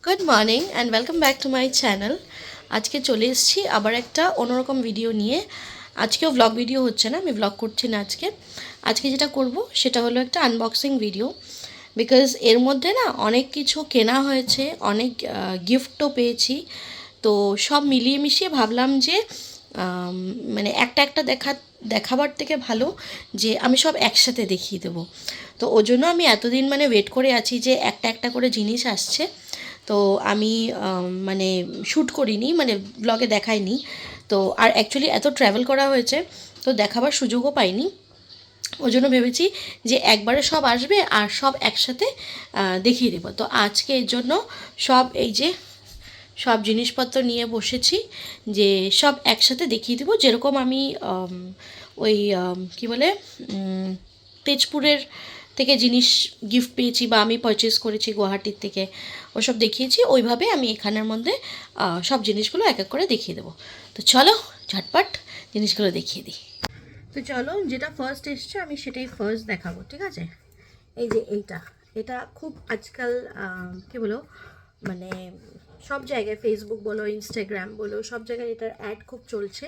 Good morning and welcome back to my channel. আজকে চলে এসেছি আবার একটা অন্যরকম ভিডিও নিয়ে। আজকেও ভ্লগ ভিডিও হচ্ছে না, আমি ভ্লগ করছি না আজকে যেটা করব সেটা হলো একটা আনবক্সিং ভিডিও। বিকজ এর মধ্যে না অনেক কিছু কেনা হয়েছে, অনেক গিফটও পেয়েছি। তো সব মিলিয়ে মিশিয়ে ভাবলাম যে মানে একটা একটা দেখাবার থেকে ভালো যে আমি সব একসাথে দেখিয়ে দেবো। তো ওই জন্য আমি এতদিন মানে ওয়েট করে আছি যে একটা একটা করে জিনিস আসছে। তো আমি মানে শ্যুট করিনি, মানে ব্লগে দেখাইনি। তো আর অ্যাকচুয়ালি এত ট্র্যাভেল করা হয়েছে, তো দেখাবার সুযোগও পাইনি। ওই জন্য ভেবেছি যে একবারে সব আসবে আর সব একসাথে দেখিয়ে দেবো। তো আজকে এর জন্য সব জিনিসপত্র নিয়ে বসেছি যে সব একসাথে দেখিয়ে দেবো। যেরকম আমি ওই কী বলে তেজপুরের থেকে জিনিস গিফট পেয়েছি বা আমি পারচেস করেছি গুয়াহাটির থেকে, ওসব দেখিয়েছি, ওইভাবে আমি এখানের মধ্যে সব জিনিসগুলো এক এক করে দেখিয়ে দেবো। তো চলো ঝটপট জিনিসগুলো দেখিয়ে দিই। তো চলো, যেটা ফার্স্ট এসছে আমি সেটাই ফার্স্ট দেখাবো, ঠিক আছে? এই যে এটা খুব আজকাল কী বলো, মানে সব জায়গায় ফেসবুক বলো, ইনস্টাগ্রাম বলো, সব জায়গায় এটার অ্যাড খুব চলছে।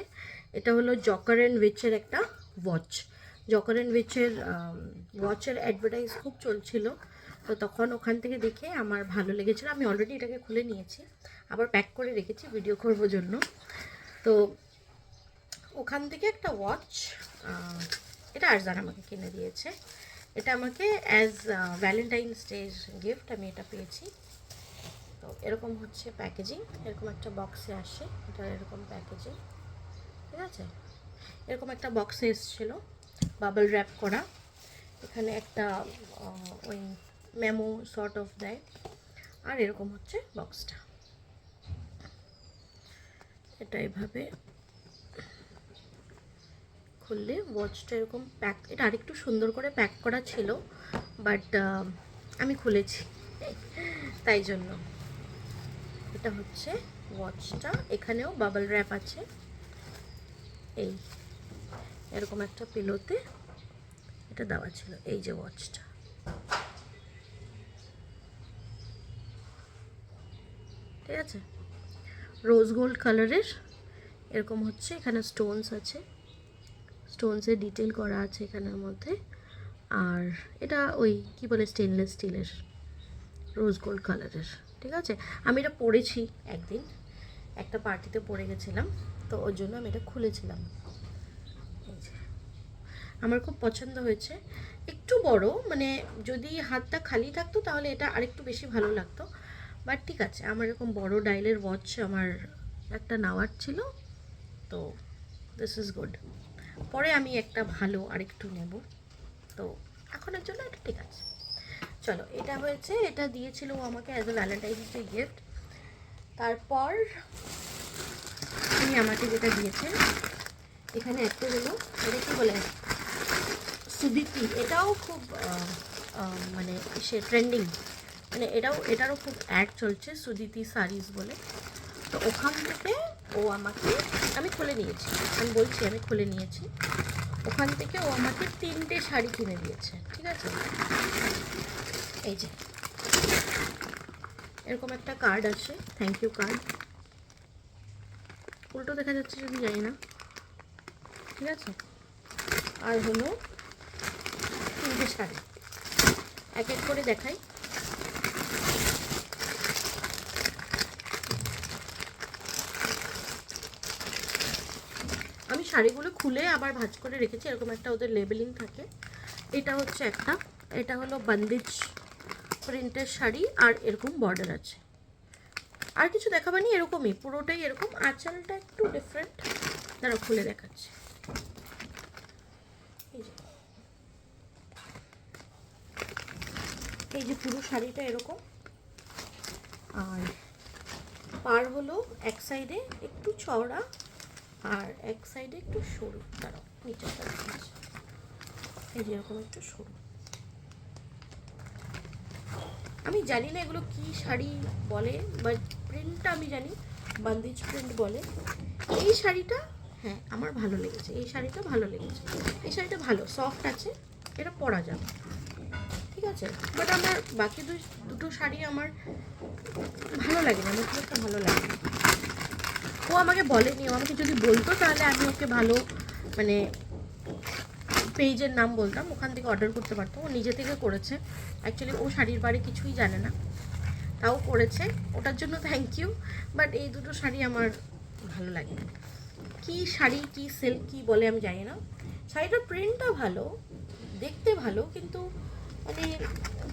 এটা হলো জকার অ্যান্ড উইচের একটা ওয়াচ। জকার অ্যান্ড উইচের ওয়াচের অ্যাডভার্টাইজ খুব চলছিল, তো তখন ওখান থেকে দেখে আমার ভালো লেগেছিলো। আমি অলরেডি এটাকে খুলে নিয়েছি, আবার প্যাক করে রেখেছি ভিডিও করবার জন্য। তো ওখান থেকে একটা ওয়াচ, এটা আরজান আমাকে কিনে দিয়েছে। এটা আমাকে অ্যাজ ভ্যালেন্টাইন্স ডের গিফট আমি এটা পেয়েছি। তো এরকম হচ্ছে প্যাকেজিং, এরকম একটা বক্সে আসে, এটা এরকম প্যাকেজিং, ঠিক আছে? এরকম একটা বক্সে এসেছিলো, বাবল র্যাপ করা। এখানে একটা ওই মেমো সর্ট অফ দেয়, আর এরকম হচ্ছে বক্সটা। এটা এভাবে খুললে ওয়াচটা এরকম প্যাক, এটা আরেকটু সুন্দর করে প্যাক করা ছিল, বাট আমি খুলেছি তাই জন্য। এটা হচ্ছে ওয়াচটা, এখানেও বাবল র্যাপ আছে। এই এরকম একটা পিলোতে এটা দেওয়া ছিল, এই যে ওয়াচটা, ঠিক আছে? রোজ গোল্ড কালারের এরকম হচ্ছে, এখানে স্টোনস আছে, স্টোনসের ডিটেল করা আছে এখানের মধ্যে। আর এটা ওই কি বলে, স্টেনলেস স্টিলের, রোজ গোল্ড কালারের, ঠিক আছে? আমি এটা পরেছি একদিন, একটা পার্টিতে পরে গেছিলাম, তো ওর জন্য আমি এটা খুলেছিলাম। আমার খুব পছন্দ হয়েছে। একটু বড়, মানে যদি হাতটা খালি থাকতো তাহলে এটা আরেকটু বেশি ভালো লাগতো, বাট ঠিক আছে, আমার এরকম বড় ডায়ালের ওয়াচ আমার একটা নেওয়ার ছিল, তো দিস ইজ গুড। পরে আমি একটা ভালো আরেকটু নেব, তো এখনের জন্য এটা ঠিক আছে। চলো, এটা হয়েছে, এটা দিয়েছিল ও আমাকে as a Valentine's day gift. তারপর উনি আমাকে যেটা দিয়েছেন, এখানে একটা হলো, এটা কী বলে, সুদিতি। এটাও খুব মানে সে ট্রেন্ডিং, মানে এটারও খুব অ্যাড চলছে, সুদিতি শাড়িজ বলে। তো ওখান থেকে ও আমাকে, আমি খুলে নিয়েছি, আমি বলছি আমি খুলে নিয়েছি, ওখান থেকে ও আমাকে 3টে শাড়ি কিনে দিয়েছে, ঠিক আছে? এই যে এরকম একটা কার্ড আছে, থ্যাংক ইউ কার্ড, উল্টো দেখা যাচ্ছে যদি জানি না, ঠিক আছে? আর হলো 3টে শাড়ি, এক এক করে দেখাই। আমি শাড়িগুলো খুলে আবার ভাঁজ করে রেখেছি, এরকম একটা ওদের লেবেলিং থাকে। এটা হচ্ছে একটা, এটা হলো বন্দিজ প্রিন্টের শাড়ি, আর এরকম বর্ডার আছে। আর কিছু দেখাবানি, এরকমই পুরোটাই এরকম, আঁচলটা একটু ডিফারেন্ট, তারা খুলে দেখাচ্ছে। এই যে পুরো শাড়িটা এরকম, আর পার হলো এক সাইডে একটু চওড়া আর এক সাইডে একটু সরু, তারা নিচেরটা দেখাচ্ছে, এই যে এরকম একটু সরু। আমি জানি না এগুলো কি শাড়ি বলে, বাট প্রিন্টটা আমি জানি বান্দিজ প্রিন্ট বলে। এই শাড়িটা, হ্যাঁ আমার ভালো লেগেছে, এই শাড়িটা ভালো লেগেছে, এই শাড়িটা ভালো সফট আছে, এটা পরা যাবে, ঠিক আছে? বাট আমার বাকি দুটো শাড়ি আমার ভালো লাগেনি, আমার খুব একটা ভালো লাগেনি। ও আমাকে বলেনি, ও আমাকে যদি বলতো তাহলে আমি ওকে ভালো মানে পেজের নাম বলতাম, ওখান থেকে অর্ডার করতে পারতো। ও নিজে থেকে করেছে, অ্যাকচুয়ালি ও শাড়ির বাড়ি কিছুই জানে না, তাও করেছে, ওটার জন্য থ্যাংক ইউ। বাট এই দুটো শাড়ি আমার ভালো লাগে। কি শাড়ি, কি সিল্ক, কি বলে আমি জানি না। শাড়িটার প্রিন্টটা ভালো, দেখতে ভালো, কিন্তু মানে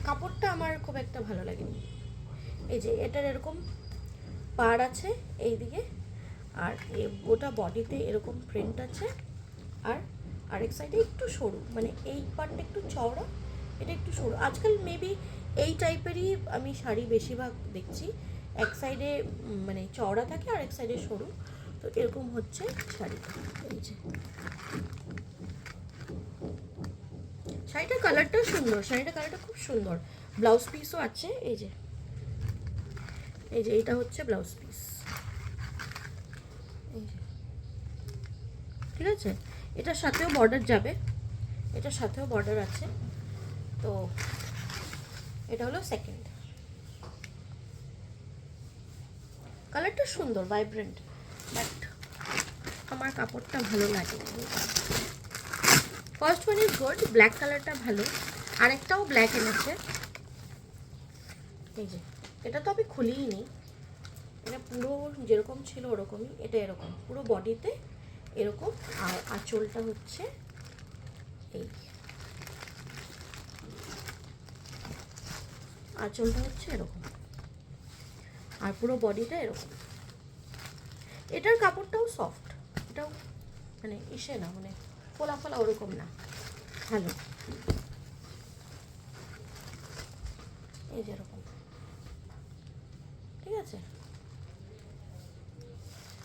কাপড়টা আমার খুব একটা ভালো লাগেনি। এই যে এটার এরকম পাড় আছে এই দিকে, আর গোটা বডিতে এরকম প্রিন্ট আছে, আর আরেক সাইডে একটু সরু, মানে এই পার্টটা একটু চওড়া, এটা একটু সরু। আজকাল মেবি এই টাইপেরই আমি শাড়ি বেশিরভাগ দেখছি, এক সাইডে মানে চওড়া থাকে আর এক সাইডে সরু। তো এরকম হচ্ছে শাড়িটা। এই যে শাড়িটার কালারটা সুন্দর, শাড়িটার কালারটা খুব সুন্দর। ব্লাউজ পিসও আছে, এই যে এই যে এটা হচ্ছে ব্লাউজ পিস, এই যে ঠিক আছে। এটার সাথেও বর্ডার যাবে, এটার সাথেও বর্ডার আছে। তো এটা হলো সেকেন্ড। কালারটা সুন্দর, ভাইব্রেন্ট, বাট আমার কাপড়টা ভালো লাগে। First one is good, black কালারটা ভালো। আরেকটাও ব্ল্যাক এনেছে, এই যে এটা তো আমি খুলিই নি, এটা পুরো যেরকম ছিল ওরকমই। এটা এরকম পুরো বডিতে এরকম, আর আঁচলটা হচ্ছে এই, আঁচলটা হচ্ছে এরকম, আর পুরো বডিটা এরকম। এটার কাপড়টাও সফট, এটাও মানে ইসে না, মানে ফোলা ফোলা ওরকম না, ভালো। এই যেরকম, ঠিক আছে।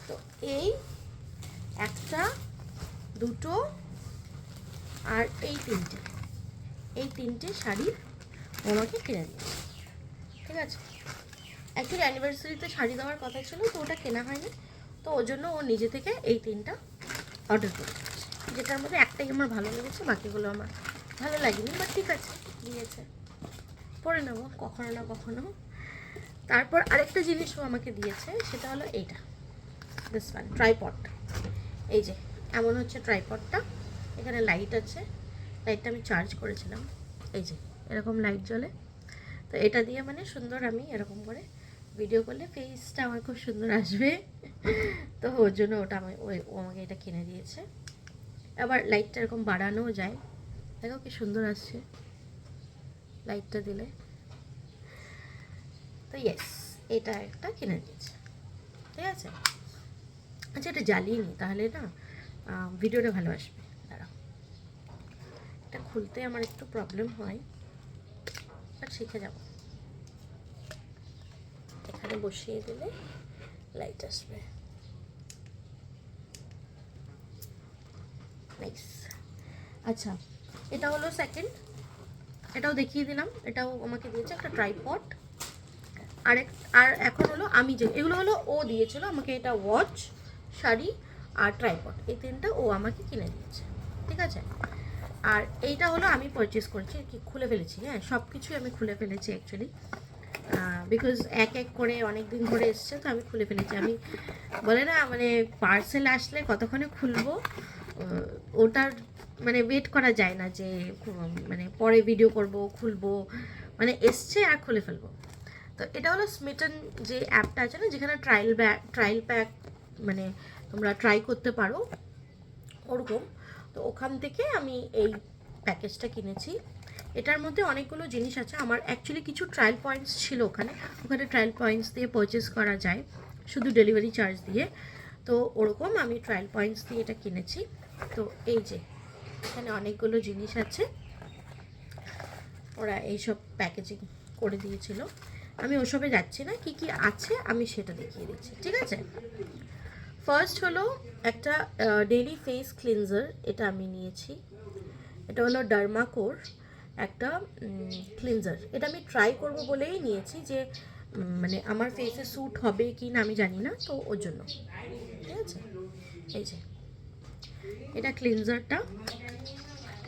তো এই একটা, দুটো, আর এই তিনটে শাড়ি ও আমাকে কিনে দিয়েছে, ঠিক আছে। অ্যাকচুয়ালি অ্যানিভার্সারিতে শাড়ি দেওয়ার কথা ছিল, তো ওটা কেনা হয়নি, তো ওর জন্য ও নিজে থেকে এই তিনটা অর্ডার করে দিয়েছে, যেটার মধ্যে একটাই আমার ভালো লেগেছে, বাকিগুলো আমার ভালো লাগেনি, বাট ঠিক আছে, দিয়েছে, পরে নেবো কখনো না কখনো। তারপর আরেকটা জিনিসও আমাকে দিয়েছে, সেটা হলো এইটা, দিস ওয়ান, ট্রাইপড। এই যে এমন হচ্ছে ট্রাইপডটা, এখানে লাইট আছে, লাইটটা আমি চার্জ করেছিলাম, এই যে এরকম লাইট জ্বলে। তো এটা দিয়ে মানে সুন্দর আমি এরকম করে ভিডিও করলে ফেসটা আমার খুব সুন্দর আসবে। তো ওর জন্য ওটা ও আমাকে এটা কিনে দিয়েছে। আবার লাইটটা এরকম বাড়ানোও যায়, দেখো কি সুন্দর আসছে লাইটটা দিলে। তো ইয়েস, এটা একটা কিনে দিয়েছে, ঠিক আছে। আচ্ছা, এটা জ্বালিয়ে নি, তাহলে না ভিডিওটা ভালো আসবে। দাঁড়াও, এটা খুলতে আমার একটু প্রবলেম হয়, বাট শিখে যাব। এখানে বসিয়ে দিলে লাইট আসবে, নাইস। আচ্ছা, এটা হলো সেকেন্ড, এটাও দেখিয়ে দিলাম, এটাও আমাকে দিয়েছে একটা ট্রাইপড। আর এখন হলো আমি যে এগুলো হলো ও দিয়েছিল আমাকে, এটা ওয়াচ, শাড়ি আর ট্রাইপড, এই তিনটা ও আমাকে কিনে দিয়েছে, ঠিক আছে। আর এইটা হলো আমি পারচেস করেছি, কি খুলে ফেলেছি, হ্যাঁ সব কিছুই আমি খুলে ফেলেছি অ্যাকচুয়ালি, বিকজ এক এক করে অনেক দিন ধরে এসছে, তো আমি খুলে ফেলেছি। আমি বলে না মানে পার্সেল আসলে কতক্ষণে খুলবো, ওটার মানে ওয়েট করা যায় না, যে মানে পরে ভিডিও করব, খুলবো, মানে এসছে আর খুলে ফেলবো। তো এটা হলো স্মিটন যে অ্যাপটা আছে না, যেখানে ট্রায়াল প্যাক মানে তোমরা ট্রাই করতে পারো ওরকম। তো ওখান থেকে আমি এই প্যাকেজটা কিনেছি। এটার মধ্যে অনেকগুলো জিনিস আছে, আমার অ্যাকচুয়ালি কিছু ট্রায়াল পয়েন্টস ছিল ওখানে ট্রায়াল পয়েন্টস দিয়ে পারচেস করা যায় শুধু ডেলিভারি চার্জ দিয়ে। তো ওরকম আমি ট্রায়াল পয়েন্টস দিয়ে এটা কিনেছি। তো এই যে এখানে অনেকগুলো জিনিস আছে, ওরা এইসব প্যাকেজিং করে দিয়েছিল। আমি ওসবে যাচ্ছি না, কি কি আছে আমি সেটা দেখিয়ে দিচ্ছি, ঠিক আছে। ফার্স্ট হলো একটা ডেইলি ফেস ক্লিনজার, এটা আমি নিয়েছি। এটা হলো ডার্মাকোর একটা ক্লিনজার, এটা আমি ট্রাই করব বলেই নিয়েছি, যে মানে আমার ফেসে স্যুট হবে কি না আমি জানি না, তো ওর জন্য, ঠিক আছে। এই যে এটা ক্লিনজারটা,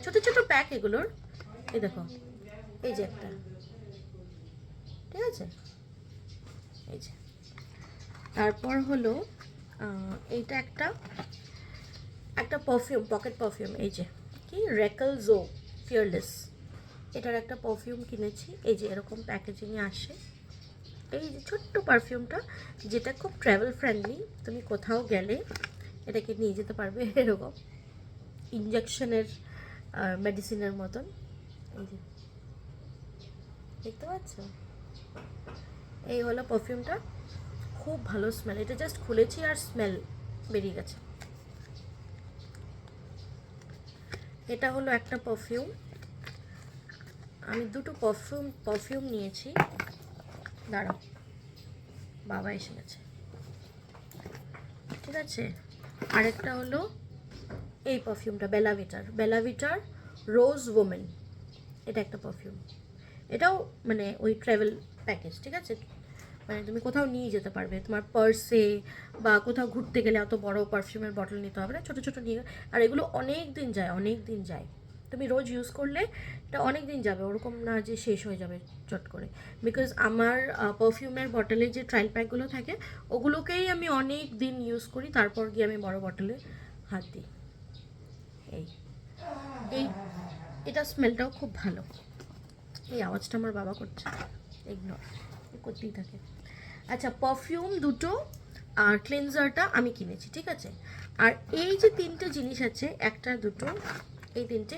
ছোট ছোট প্যাক এগুলোর, এই দেখো, এই যে একটা, ঠিক আছে, এই যে তারপর হলো এইটা একটা একটা পারফিউম, পকেট পারফিউম, এই যে কি রেকল জো ফিয়ারলেস, এটার একটা পারফিউম কিনেছি। এই যে এরকম প্যাকেজিংয়ে আসে, এই যে ছোট্ট পারফিউমটা, যেটা খুব ট্রাভেল ফ্রেন্ডলি, তুমি কোথাও গেলে এটাকে নিয়ে যেতে পারবে, এরকম ইঞ্জেকশনের মেডিসিনের মতন। এই যে দেখতে পাচ্ছ, এই হলো পারফিউমটা, খুব ভালো স্মেল। এটা জাস্ট খুলেছি আর স্মেল বেরিয়ে গেছে। এটা হলো একটা পারফিউম, আমি দুটো পারফিউম নিয়েছি। দাঁড়াও, বাবা এসে গেছে, ঠিক আছে। আরেকটা হলো এই পারফিউমটা, বেলাভিটার রোজ ওমেন, এটা একটা পারফিউম। এটাও মানে ওই ট্রাভেল প্যাকেজ, ঠিক আছে, মানে তুমি কোথাও নিয়ে যেতে পারবে, তোমার পার্সে বা কোথাও ঘুরতে গেলে অত বড় পারফিউমের বটল নিতে হবে না, ছোটো ছোটো নিয়ে। আর এগুলো অনেক দিন যায়, তুমি রোজ ইউজ করলে এটা অনেক দিন যাবে, ওরকম না যে শেষ হয়ে যাবে চট করে। বিকজ আমার পারফিউমের বটলে যে ট্রায়াল প্যাকগুলো থাকে, ওগুলোকেই আমি অনেক দিন ইউজ করি, তারপর গিয়ে আমি বড় বটলে হাত দিই। এই এই এটা স্মেলটাও খুব ভালো। এই আওয়াজটা আমার বাবা করছে, ইগনোর করতেই থাকে। আচ্ছা, পারফিউম দুটো আর ক্লিনজারটা আমি কিনেছি, ঠিক আছে। আর এই যে তিনটে জিনিস আছে, একটা দুটো এই তিনটে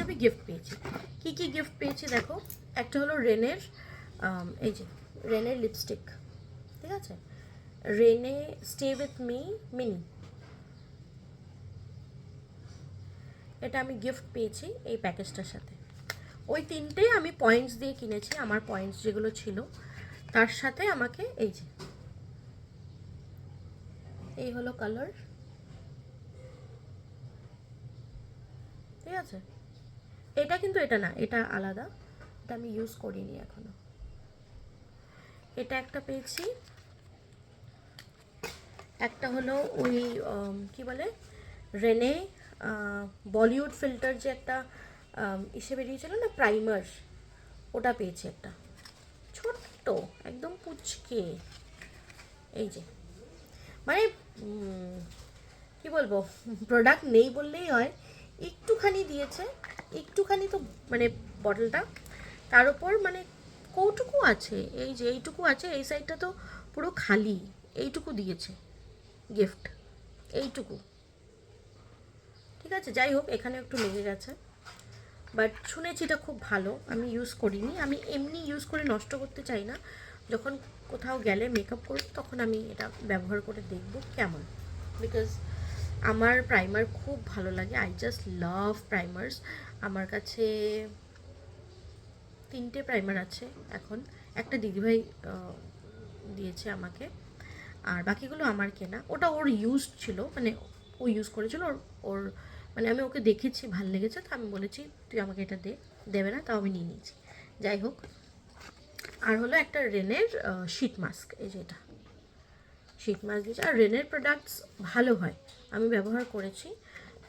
আমি গিফট পেয়েছি। কি কি গিফট পেয়েছি দেখো, একটা হলো রেনের এই যে রেনের লিপস্টিক, ঠিক আছে, Rene stay with me Mini, এটা আমি গিফট পেয়েছি এই প্যাকেজটার সাথে। ওই তিনটেই আমি পয়েন্টস দিয়ে কিনেছি, আমার পয়েন্টস যেগুলো ছিল তার সাথে আমাকে এই যে এই হলো কালার, ঠিক আছে। এটা কিন্তু এটা না, এটা আলাদা, এটা আমি ইউজ করিনি এখনো। এটা একটা পেয়েছি, একটা হলো ওই কি বলে রেনে বলিউড ফিল্টার যে একটা ইসে বেরিয়েছিল না, প্রাইমার, ওটা পেয়েছি একটা, ছোট্ট একদম পুচকে। এই যে মানে কি বলবো, প্রোডাক্ট নেই বললেই হয়, একটুখানি দিয়েছে, একটুখানি তো মানে বটলটা, তার উপর মানে কৌটুকু আছে, এই যে এইটুকু আছে, এই সাইডটা তো পুরো খালি, এইটুকু দিয়েছে গিফট, এইটুকু, ঠিক আছে। যাই হোক, এখানে একটু লেগে গেছে, বাট শুনেছি এটা খুব ভালো, আমি ইউজ করিনি, আমি এমনি ইউজ করে নষ্ট করতে চাই না, যখন কোথাও গেলে মেকআপ করব তখন আমি এটা ব্যবহার করে দেখব কেমন। বিকজ আমার প্রাইমার খুব ভালো লাগে, আই জাস্ট লাভ প্রাইমার্স। আমার কাছে তিনটে প্রাইমার আছে এখন, একটা দিদিভাই দিয়েছে আমাকে, আর বাকিগুলো আমার কেনা। ওটা ওর ইউজ ছিল, মানে ও ইউজ করেছিল, ওর ওর মানে আমি ওকে দেখেছি, ভাল লেগেছে, তো আমি বলেছি তুই আমাকে এটা দেবে না, তাও আমি নিয়ে নিয়েছি। যাই হোক, আর হলো একটা রেনের শীট মাস্ক, এই যে এটা শীট মাস্ক দিয়েছে, আর রেনের প্রোডাক্টস ভালো হয়, আমি ব্যবহার করেছি,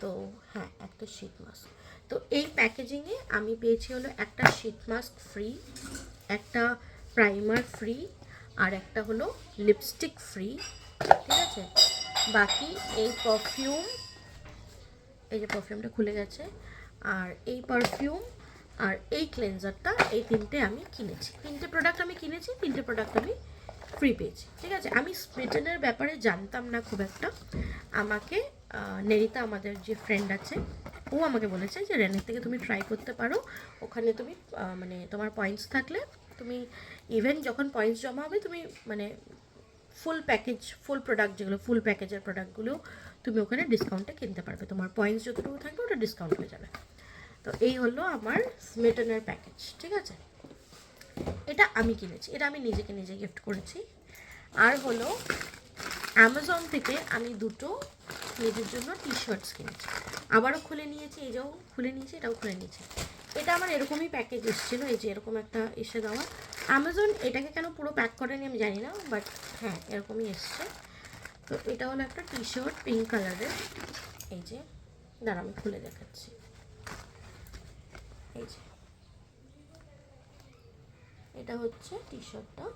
তো হ্যাঁ একটা শীট মাস্ক। তো এই প্যাকেজিংয়ে আমি পেয়েছি হলো একটা শীট মাস্ক ফ্রি, একটা প্রাইমার ফ্রি, আর একটা হলো লিপস্টিক ফ্রি, ঠিক আছে। বাকি এই পারফিউম, এই যে পারফিউমটা খুলে গেছে, আর এই পারফিউম আর এই ক্লেনজারটা, এই তিনটে আমি কিনেছি, তিনটে প্রোডাক্ট আমি কিনেছি, তিনটে প্রোডাক্ট আমি ফ্রি পেয়েছি, ঠিক আছে। আমি স্মিটেনের ব্যাপারে জানতাম না খুব একটা, আমাকে নেরিতা আমাদের যে ফ্রেন্ড আছে, ও আমাকে বলেছে যে রেনের থেকে তুমি ট্রাই করতে পারো, ওখানে তুমি মানে তোমার পয়েন্টস থাকলে তুমি ইভেন যখন পয়েন্টস জমা হবে তুমি মানে ফুল প্যাকেজ, ফুল প্রোডাক্ট যেগুলো ফুল প্যাকেজের প্রোডাক্টগুলো তুমি ওখানে ডিসকাউন্টে কিনতে পারবে, তোমার পয়েন্টস যতটুকু থাকবে ওটা ডিসকাউন্ট হয়ে যাবে। তো এই হলো আমার স্মিটনের প্যাকেজ, ঠিক আছে। এটা আমি কিনেছি, এটা আমি নিজেকে নিজে গিফট করেছি। আর হলো অ্যামাজন থেকে আমি দুটো নিজের জন্য টি শার্টস কিনেছি, আবারও খুলে নিয়েছি, এই যাও খুলে নিয়েছি, এটাও খুলে নিয়েছি। এটা আমার এরকমই প্যাকেজ এসেছিলো, এই যে এরকম একটা এসে দেওয়া। অ্যামাজন এটাকে কেন পুরো প্যাক করেনি আমি জানি না, বাট হ্যাঁ এরকমই এসছে। তো এটা হলো একটা টি শার্ট পিঙ্ক কালারের, এই যে দাঁড়া আমি খুলে দেখাচ্ছি, এই যে এটা হচ্ছে টি শার্টটা,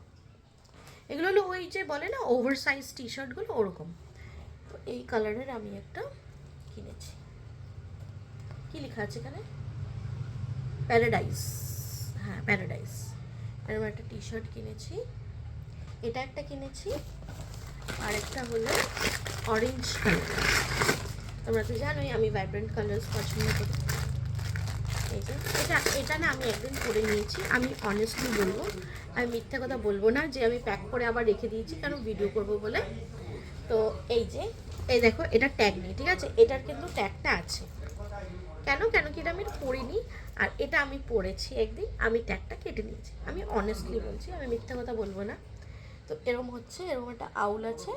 এগুলো হলো ওই যে বলে না ওভার সাইজ টি শার্টগুলো ওরকম। তো এই কালারের আমি একটা কিনেছি। কি লেখা আছে এখানে? প্যারাডাইস। হ্যাঁ, প্যারাডাইস। এরকম একটা টি শার্ট কিনেছি। এটা একটা কিনেছি, আর একটা হলো অরেঞ্জ কালার। তোমরা তো জানোই আমি ভাইব্রেন্ট কালার্স পছন্দ করি। এই যে এটা এটা না আমি একদিন পরে নিয়েছি। আমি অনেস্টলি বলবো, আমি মিথ্যা কথা বলবো না যে আমি প্যাক করে আবার রেখে দিয়েছি, কারণ ভিডিও করব বলে। তো এই যে, এই দেখো, এটা ট্যাগ নেই, ঠিক আছে? এটার কিন্তু ট্যাগটা আছে। কেন কেন কি এটা আমি পরিনি, আর এটা আমি পরেছি একদিন, আমি ট্যাগটা কেটে নিয়েছি। আমি অনেস্টলি বলছি, আমি মিথ্যা কথা বলবো না। তো এরকম হচ্ছে, এরকম একটা আউল আছে,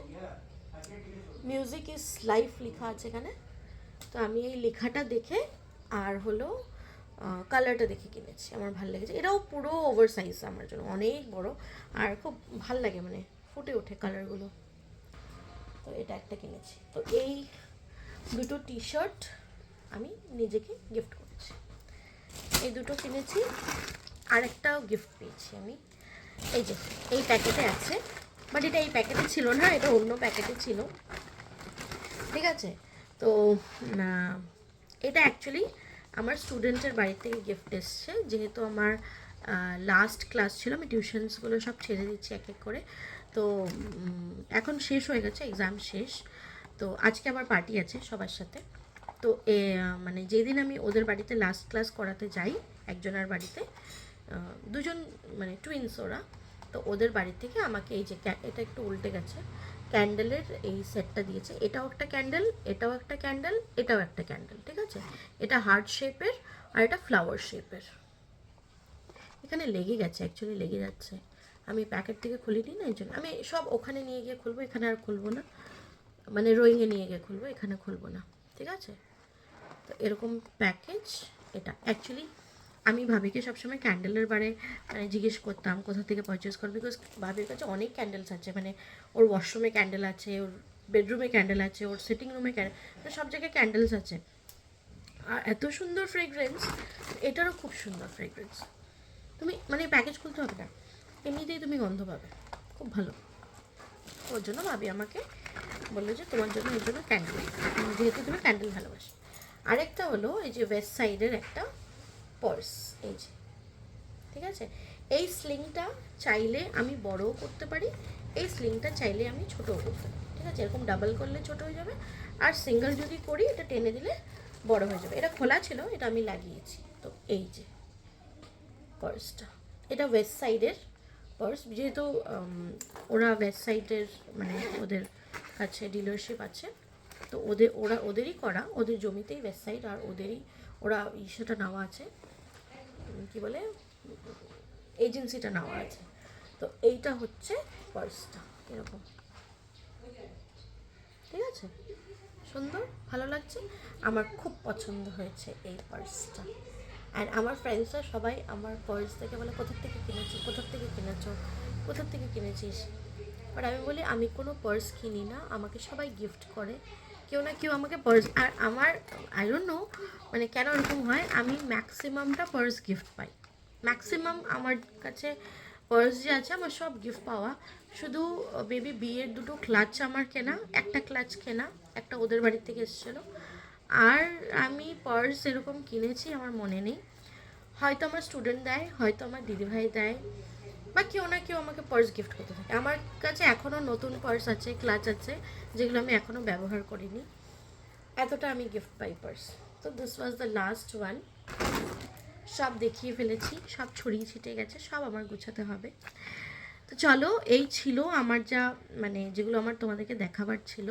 মিউজিক ইজ লাইফ লেখা আছে এখানে। তো আমি এই লেখাটা দেখে আর হলো কালারটা দেখে কিনেছি, আমার ভালো লেগেছে। এটাও পুরো ওভার সাইজ আমার জন্য, অনেক বড়, আর খুব ভাল লাগে, মানে ফুটে ওঠে কালারগুলো। তো এটা একটা কিনেছি। তো এই দুটো টি শার্ট আমি নিজেকে গিফট করেছি। এই দুটো কিনেছি, আরেকটাও গিফট পেয়েছি আমি। এই যে এই প্যাকেটে আছে, বাট এটা এই প্যাকেটে ছিল না, এটা অন্য প্যাকেটে ছিল, ঠিক আছে? তো এটা অ্যাকচুয়ালি আমার স্টুডেন্টের বাড়ি থেকে গিফট এসছে। যেহেতু আমার লাস্ট ক্লাস ছিল, আমি টিউশনসগুলো সব ছেড়ে দিচ্ছি এক এক করে। তো এখন শেষ হয়ে গেছে, এক্সাম শেষ। তো আজকে আবার পার্টি আছে সবার সাথে। তো মানে যেদিন আমি ওদের বাড়িতে লাস্ট ক্লাস করাতে যাই, একজনের বাড়িতে, দুজন মানে টুইন্স ওরা, তো ওদের বাড়ি থেকে আমাকে এই যে এটা একটু উল্টে গেছে, ক্যান্ডেলের এই সেটটা দিয়েছে। এটাও একটা ক্যান্ডেল, এটাও একটা ক্যান্ডেল, এটাও একটা ক্যান্ডেল, ঠিক আছে? এটা হার্ট শেপের, আর এটা ফ্লাওয়ার শেপের। এখানে লেগে গেছে, অ্যাকচুয়ালি লেগে যাচ্ছে। আমি প্যাকেট থেকে খুলিনি না, এই জন্য আমি সব ওখানে নিয়ে গিয়ে খুলবো, এখানে আর খুলবো না। মানে রোয়িংয়ে নিয়ে গিয়ে খুলবো, এখানে খুলবো না, ঠিক আছে? তো এরকম প্যাকেজ। এটা অ্যাকচুয়ালি আমি ভাবিকে সবসময় ক্যান্ডেলের বারে মানে জিজ্ঞেস করতাম কোথা থেকে পারচেস করবো, বিকজ ভাবির কাছে অনেক ক্যান্ডেলস আছে, মানে ওর ওয়াশরুমে ক্যান্ডেল আছে, ওর বেডরুমে ক্যান্ডেল আছে, ওর সিটিং রুমে ক্যান্ডেল, সব জায়গায় ক্যান্ডেলস আছে। আর এত সুন্দর ফ্রেগরেন্স, এটারও খুব সুন্দর ফ্রেগরেন্স। তুমি মানে প্যাকেজ খুলতে হবে না, এমনিতেই তুমি গন্ধ পাবে, খুব ভালো। ওর জন্য ভাবি আমাকে বললো যে তোমার জন্য, ওর জন্য ক্যান্ডেল, যেহেতু তুমি ক্যান্ডেল ভালোবাসো। আরেকটা হলো এই যে ওয়েস্ট সাইডের একটা পার্স, এই যে, ঠিক আছে? এই স্লিংটা চাইলে আমি বড়ও করতে পারি, এই স্লিংটা চাইলে আমি ছোটও করতে পারি, ঠিক আছে? এরকম ডাবল করলে ছোট হয়ে যাবে, আর সিঙ্গেল যদি করি এটা টেনে দিলে বড় হয়ে যাবে। এটা খোলা ছিল, এটা আমি লাগিয়েছি। তো এই যে পার্সটা, এটা ওয়েস্ট সাইডের পার্স, যেহেতু ওরা ওয়েস্ট সাইডের মানে ওদের কাছে ডিলারশিপ আছে, তো ওদেরই করা, ওদের জমিতেই ওয়েস্ট সাইড, আর ওদেরই ওরা সেটা নেওয়া আছে, কি বলে, এজেন্সিটা নেওয়া আছে। তো এইটা হচ্ছে পার্সটা, এরকম, ঠিক আছে? সুন্দর, ভালো লাগছে, আমার খুব পছন্দ হয়েছে এই পার্সটা। অ্যান্ড আমার ফ্রেন্ডসরা সবাই আমার পার্স থেকে বলে কোথার থেকে কিনেছো, কোথার থেকে কিনেছো, কোথার থেকে কিনেছিস। বাট আমি বলি আমি কোনো পার্স কিনি না, আমাকে সবাই গিফট করে, কেউ না কেউ আমাকে পার্স। আর আমার আই ডোন্ট নো মানে কেন এরকম হয়, আমি ম্যাক্সিমামটা পার্স গিফট পাই। ম্যাক্সিমাম আমার কাছে পার্স যে আছে আমার সব গিফট পাওয়া। শুধু বেবি বিয়ের দুটো ক্লাচ আমার কেনা, একটা ক্লাচ কেনা, একটা ওদের বাড়ি থেকে এসেছিলো। আর আমি পার্স এরকম কিনেছি আমার মনে নেই, হয়তো আমার স্টুডেন্ট দেয়, হয়তো আমার দিদিভাই দেয়, বা কেউ না কেউ আমাকে পার্স গিফট করতে থাকে। আমার কাছে এখনও নতুন পার্স আছে, ক্লাচ আছে, যেগুলো আমি এখনও ব্যবহার করিনি। এতটা আমি গিফট পাই পার্স। তো this was the last one. সব দেখিয়ে ফেলেছি, সব ছড়িয়ে ছিটে গেছে, সব আমার গুছাতে হবে। তো চলো, এই ছিল আমার যা মানে যেগুলো আমার তোমাদেরকে দেখাবার ছিল,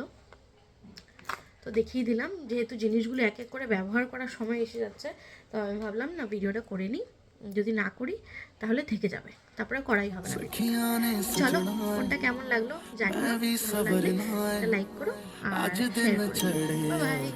তো দেখিয়ে দিলাম। যেহেতু জিনিসগুলো এক এক করে ব্যবহার করার সময় এসে যাচ্ছে, তো আমি ভাবলাম না ভিডিওটা করে নিই, যদি না করি তাহলে থেকে যাবে, তারপরে করাই হবে না। চলো, কোনটা কেমন লাগলো জানিও, ভালো লাগলে একটা লাইক করো আর শেয়ার করো। Bye bye.